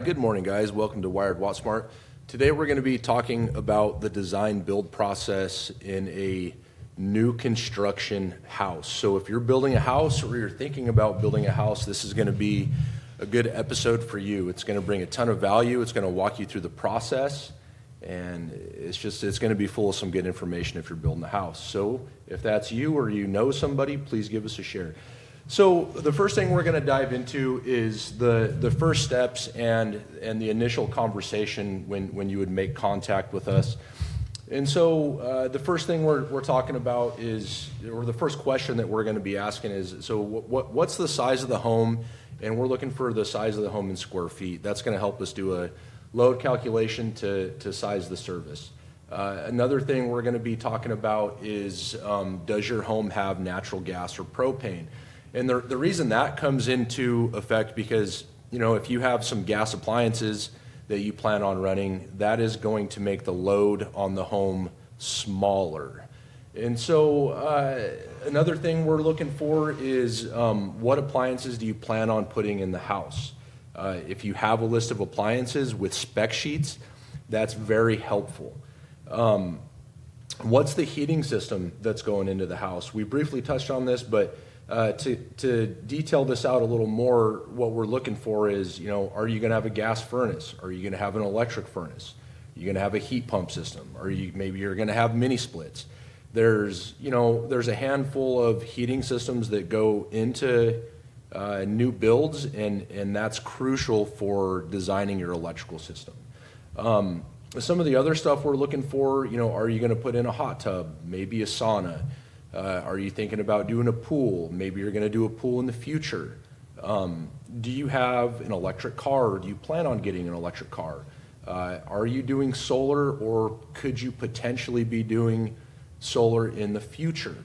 Good morning, guys. Welcome to Wired Watt Smart. Today we're going to be talking about the design build process in a new construction house. So if you're building a house or you're thinking about building a house, this is going to be a good episode for you. It's going to bring a ton of value. It's going to walk you through the process, and it's going to be full of some good information if you're building a house. So if that's you or you know somebody, please give us a share. So the first thing we're going to dive into is the first steps and the initial conversation when you would make contact with us. And so the first thing we're talking about is, or the first question that we're going to be asking is, so what's the size of the home? And we're looking for the size of the home in square feet. That's going to help us do a load calculation to size the service. Another thing we're going to be talking about is, does your home have natural gas or propane? And the reason that comes into effect because, if you have some gas appliances that you plan on running, that is going to make the load on the home smaller. And so another thing we're looking for is what appliances do you plan on putting in the house? If you have a list of appliances with spec sheets, that's very helpful. What's the heating system that's going into the house? We briefly touched on this, but to detail this out a little more, what we're looking for is, are you going to have a gas furnace? Are you going to have an electric furnace? Are you going to have a heat pump system? Maybe you're going to have mini splits? There's a handful of heating systems that go into new builds, and that's crucial for designing your electrical system. Some of the other stuff we're looking for, are you going to put in a hot tub, maybe a sauna? Are you thinking about doing a pool? Maybe you're going to do a pool in the future. Do you have an electric car? Or do you plan on getting an electric car? Are you doing solar, or could you potentially be doing solar in the future?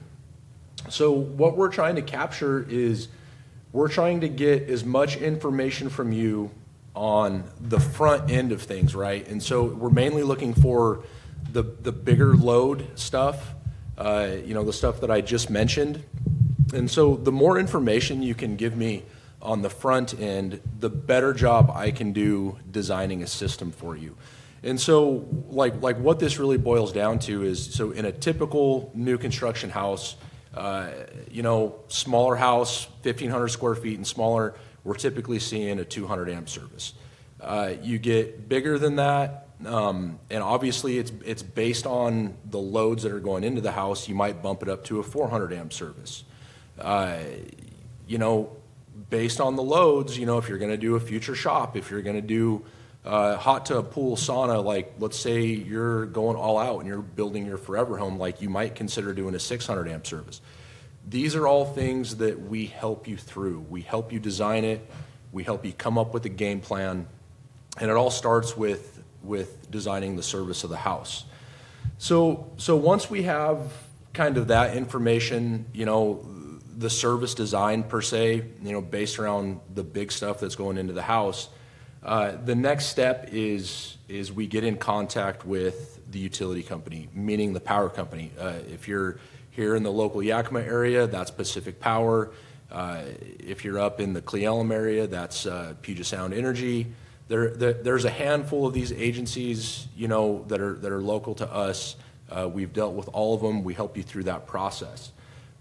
So what we're trying to capture is we're trying to get as much information from you on the front end of things, right? And so we're mainly looking for the bigger load stuff, the stuff that I just mentioned. And so the more information you can give me on the front end, the better job I can do designing a system for you. And so like what this really boils down to is, so in a typical new construction house, smaller house, 1,500 square feet and smaller, we're typically seeing a 200 amp service. You get bigger than that, and obviously it's based on the loads that are going into the house. You might bump it up to a 400 amp service. Based on the loads, if you're going to do a future shop, if you're going to do hot tub, pool, sauna, like let's say you're going all out and you're building your forever home, like you might consider doing a 600 amp service. These are all things that we help you through. We help you design it. We help you come up with a game plan. And it all starts with designing the service of the house. So once we have kind of that information, the service design per se, based around the big stuff that's going into the house, the next step is we get in contact with the utility company, meaning the power company. If you're here in the local Yakima area, that's Pacific Power. If you're up in the Cle Elum area, that's Puget Sound Energy. There's a handful of these agencies, that are local to us. We've dealt with all of them. We help you through that process.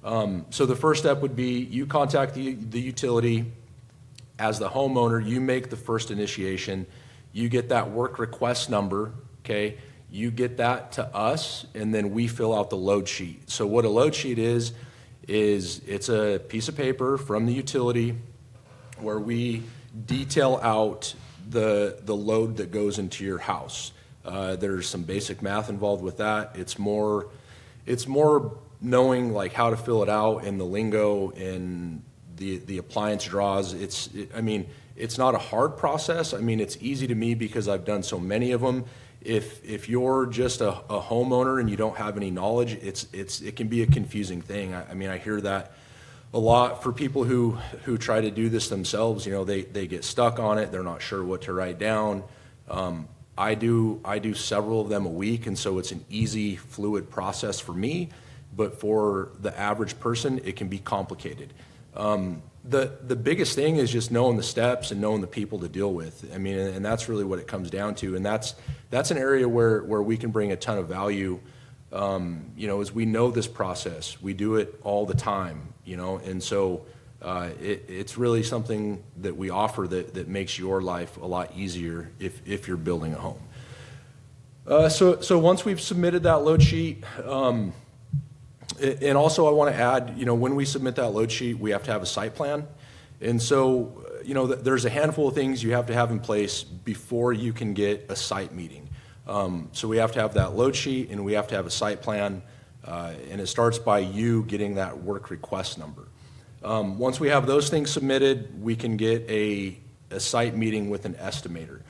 So the first step would be you contact the utility. As the homeowner, you make the first initiation. You get that work request number, okay? You get that to us, and then we fill out the load sheet. So what a load sheet is it's a piece of paper from the utility where we detail out the load that goes into your house. There's some basic math involved with that. It's more knowing like how to fill it out and the lingo and the appliance draws. It's not a hard process. It's easy to me because I've done so many of them. If you're just a homeowner and you don't have any knowledge, it can be a confusing thing. I hear that a lot for people who try to do this themselves. They get stuck on it. They're not sure what to write down. I do several of them a week, and so it's an easy, fluid process for me. But for the average person, it can be complicated. The biggest thing is just knowing the steps and knowing the people to deal with. I mean, and that's really what it comes down to. And that's an area where we can bring a ton of value. As we know this process, we do it all the time, and so it's really something that we offer that makes your life a lot easier if you're building a home. So once we've submitted that load sheet, and also I want to add, when we submit that load sheet, we have to have a site plan. And so, there's a handful of things you have to have in place before you can get a site meeting. So we have to have that load sheet and we have to have a site plan. And it starts by you getting that work request number. Once we have those things submitted, we can get a site meeting with an estimator.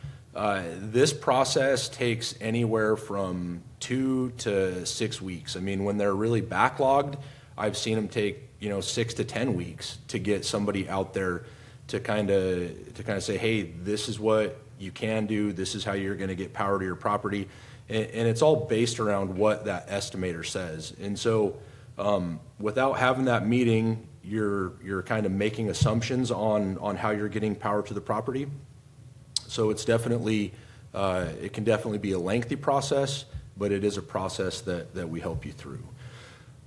This process takes anywhere from 2 to 6 weeks. I mean, when they're really backlogged, I've seen them take 6 to 10 weeks to get somebody out there to kind of say, hey, this is what you can do. This is how you're going to get power to your property, and it's all based around what that estimator says. And so, without having that meeting, you're kind of making assumptions on how you're getting power to the property. So it's definitely, it can definitely be a lengthy process, but it is a process that we help you through.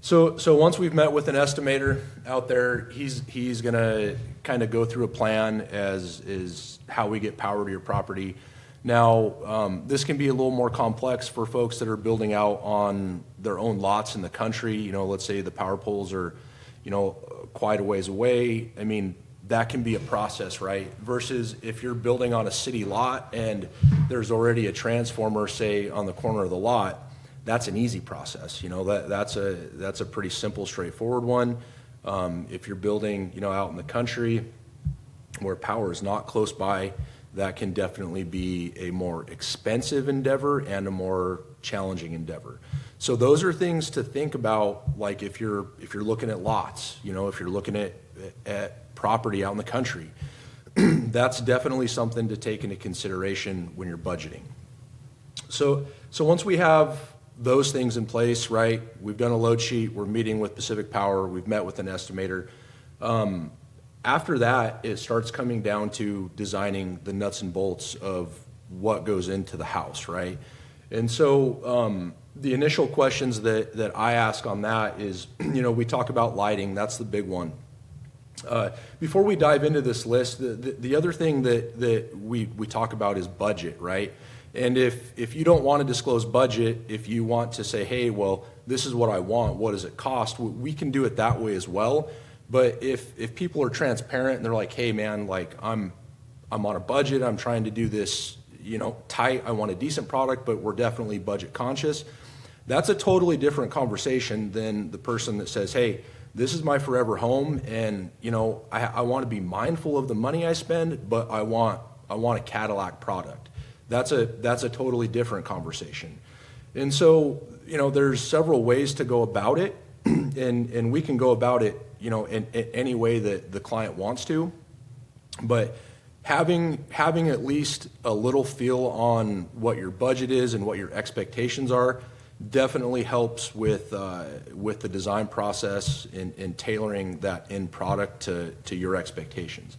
So once we've met with an estimator out there, he's going to kind of go through a plan as is how we get power to your property. Now, this can be a little more complex for folks that are building out on their own lots in the country. Let's say the power poles are, quite a ways away. I mean, that can be a process, right? Versus if you're building on a city lot and there's already a transformer, say, on the corner of the lot, that's an easy process. That's a pretty simple, straightforward one. If you're building, out in the country where power is not close by, that can definitely be a more expensive endeavor and a more challenging endeavor. So those are things to think about, like if you're looking at lots, if you're looking at property out in the country, that's definitely something to take into consideration when you're budgeting. So once we have those things in place, right, we've done a load sheet, we're meeting with Pacific Power, we've met with an estimator. After that, it starts coming down to designing the nuts and bolts of what goes into the house, right? And so the initial questions that I ask on that is, we talk about lighting, that's the big one. Before we dive into this list, the other thing that we talk about is budget, right? And if you don't want to disclose budget, if you want to say, hey, well, this is what I want, what does it cost? We can do it that way as well. But if people are transparent and they're like, hey, man, like I'm on a budget, I'm trying to do this, tight, I want a decent product, but we're definitely budget conscious, that's a totally different conversation than the person that says, hey, this is my forever home, and I want to be mindful of the money I spend, but I want a Cadillac product. That's a totally different conversation. And so there's several ways to go about it, and we can go about it in any way that the client wants to, but having at least a little feel on what your budget is and what your expectations are definitely helps with the design process in tailoring that end product to your expectations.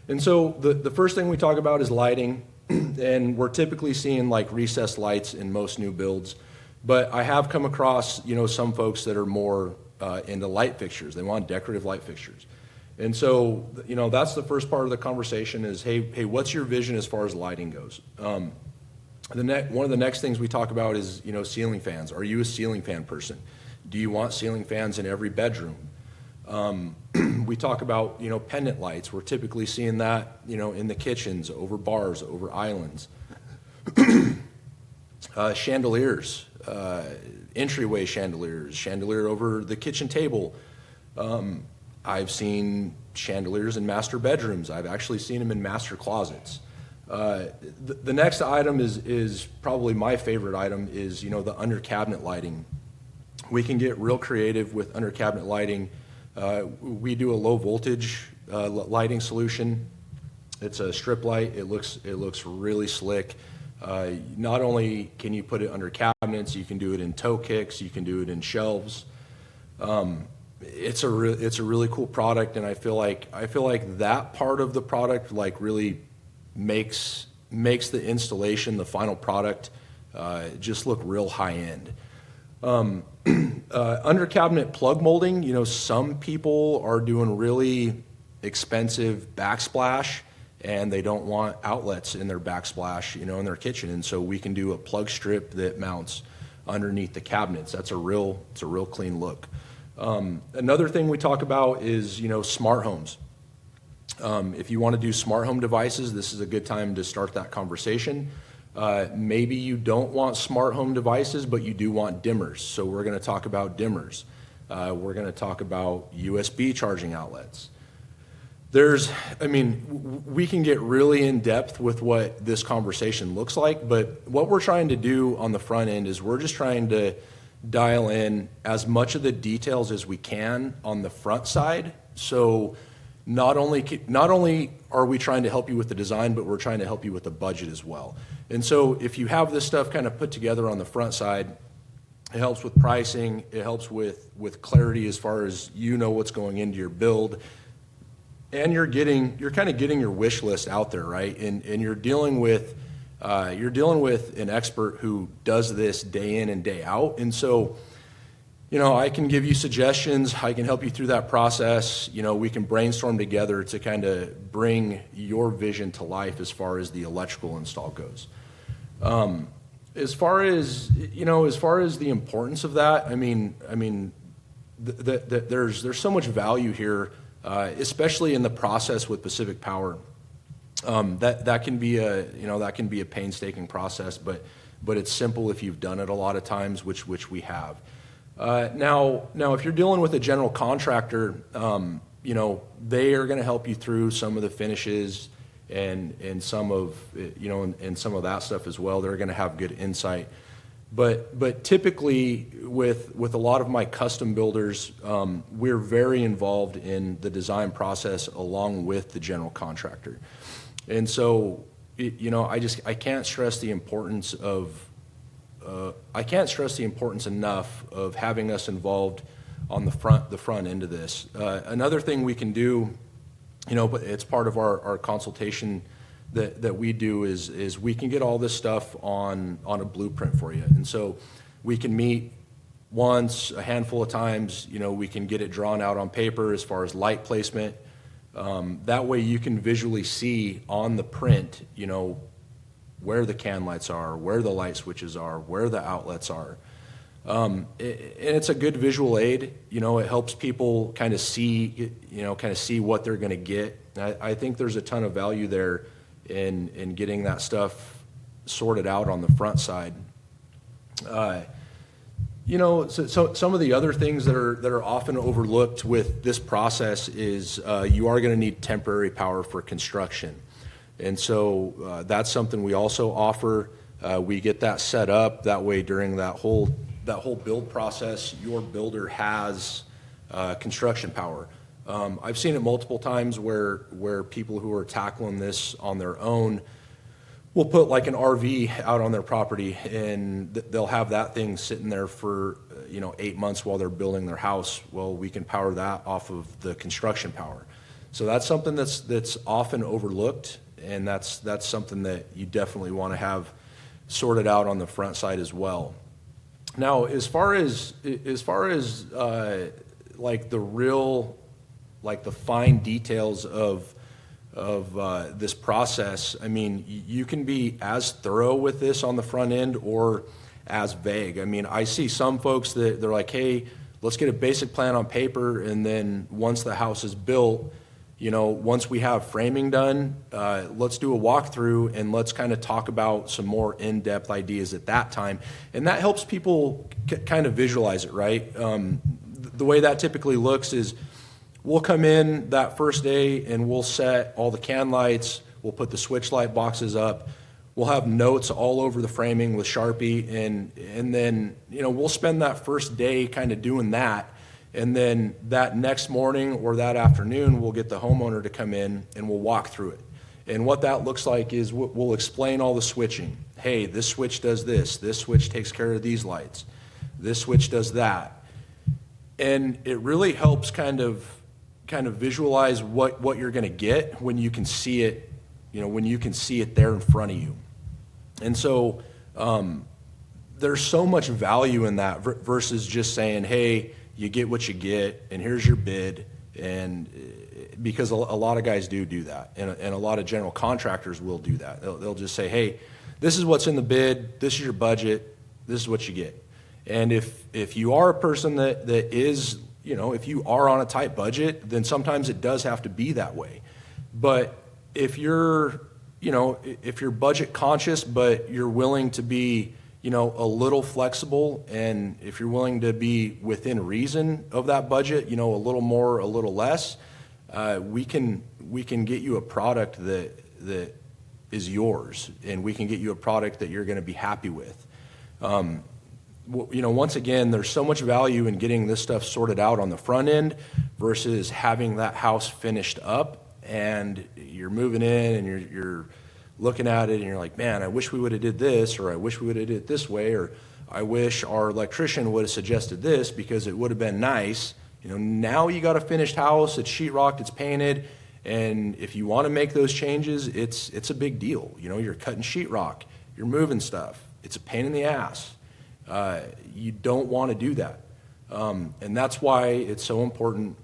And so the first thing we talk about is lighting, and we're typically seeing like recessed lights in most new builds, but I have come across some folks that are more into light fixtures. They want decorative light fixtures. And so that's the first part of the conversation is, hey, what's your vision as far as lighting goes? One of the next things we talk about is, ceiling fans. Are you a ceiling fan person? Do you want ceiling fans in every bedroom? We talk about, pendant lights. We're typically seeing that, in the kitchens, over bars, over islands. Chandeliers, entryway chandeliers, chandelier over the kitchen table. I've seen chandeliers in master bedrooms. I've actually seen them in master closets. The next item is probably my favorite item is, the under cabinet lighting. We can get real creative with under cabinet lighting. We do a low voltage lighting solution. It's a strip light. It looks really slick. Not only can you put it under cabinets, you can do it in toe kicks, you can do it in shelves. it's a really cool product, and I feel like that part of the product like really makes the installation, the final product, just look real high end. Under cabinet plug molding, you know, some people are doing really expensive backsplash, and they don't want outlets in their backsplash, you know, in their kitchen, and so we can do a plug strip that mounts underneath the cabinets. It's a real clean look. Another thing we talk about is, you know, smart homes. If you want to do smart home devices, this is a good time to start that conversation. Maybe you don't want smart home devices, but you do want dimmers. So we're going to talk about dimmers. We're going to talk about USB charging outlets. We can get really in depth with what this conversation looks like, but what we're trying to do on the front end is we're just trying to dial in as much of the details as we can on the front side. So not only are we trying to help you with the design, but we're trying to help you with the budget as well. And so if you have this stuff kind of put together on the front side, it helps with pricing, it helps with clarity as far as you know what's going into your build, and you're kind of getting your wish list out there, right? And you're dealing with an expert who does this day in and day out. And so, you know, I can give you suggestions, I can help you through that process. You know, we can brainstorm together to kind of bring your vision to life as far as the electrical install goes. As far as the importance of that, there's so much value here, especially in the process with Pacific Power. That can be a painstaking process, but it's simple if you've done it a lot of times, which we have. Now, if you're dealing with a general contractor, you know, they are going to help you through some of the finishes and some of that stuff as well. They're going to have good insight. But typically with a lot of my custom builders, we're very involved in the design process along with the general contractor. And so, you know, I can't stress the importance enough of having us involved on the front end of this. Another thing we can do, you know, but it's part of our consultation that we do is we can get all this stuff on a blueprint for you. And so we can meet once, a handful of times, you know, we can get it drawn out on paper as far as light placement. That way you can visually see on the print, you know, where the can lights are, where the light switches are, where the outlets are. And it's a good visual aid. You know, it helps people kind of see what they're going to get. I think there's a ton of value there in getting that stuff sorted out on the front side. You know, so some of the other things that are often overlooked with this process is you are going to need temporary power for construction. And so that's something we also offer. We get that set up. That way during that whole build process, your builder has construction power. I've seen it multiple times where people who are tackling this on their own will put like an RV out on their property, and they'll have that thing sitting there for 8 months while they're building their house. Well, we can power that off of the construction power. So that's something that's often overlooked, and that's something that you definitely want to have sorted out on the front side as well. Now, as far as like the fine details of this process, I mean, you can be as thorough with this on the front end or as vague. I mean, I see some folks that they're like, hey, let's get a basic plan on paper, and then once the house is built, once we have framing done, let's do a walkthrough and let's kind of talk about some more in-depth ideas at that time. And that helps people kind of visualize it, right? The way that typically looks is we'll come in that first day and we'll set all the can lights, we'll put the switch light boxes up, we'll have notes all over the framing with Sharpie, and then we'll spend that first day kind of doing that. And then that next morning or that afternoon, we'll get the homeowner to come in and we'll walk through it. And what that looks like is we'll explain all the switching. Hey, this switch does this. This switch takes care of these lights. This switch does that. And it really helps kind of visualize what you're going to get when you can see it, when you can see it there in front of you. And so there's so much value in that versus just saying, hey, you get what you get, and here's your bid. And because a lot of guys do that, and a lot of general contractors will do that. They'll just say, hey, this is what's in the bid, this is your budget, this is what you get. And if you are a person that is, if you are on a tight budget, then sometimes it does have to be that way. But if you're, if you're budget conscious, but you're willing to be, a little flexible, and if you're willing to be within reason of that budget, a little more, a little less, we can get you a product that is yours, and we can get you a product that you're going to be happy with. Once again, there's so much value in getting this stuff sorted out on the front end versus having that house finished up, and you're moving in and you're looking at it and you're like, man, I wish we would have did this, or I wish we would have did it this way, or I wish our electrician would have suggested this because it would have been nice. Now you got a finished house, it's sheetrocked, it's painted, and if you want to make those changes, it's a big deal. You're cutting sheetrock, you're moving stuff. It's a pain in the ass. You don't want to do that. And that's why it's so important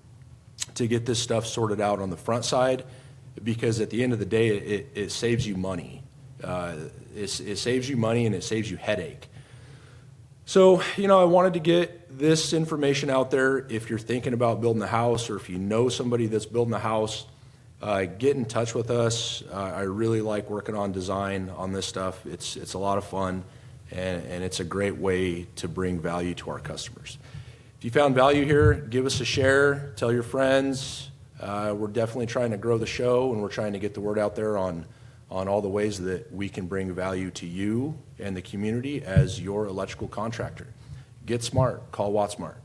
to get this stuff sorted out on the front side, because at the end of the day, it saves you money. It saves you money, and it saves you headache. So, I wanted to get this information out there. If you're thinking about building a house, or if you know somebody that's building a house, get in touch with us. I really like working on design on this stuff. It's a lot of fun, and it's a great way to bring value to our customers. If you found value here, give us a share, tell your friends. We're definitely trying to grow the show, and we're trying to get the word out there on all the ways that we can bring value to you and the community as your electrical contractor. Get smart. Call WattSmart.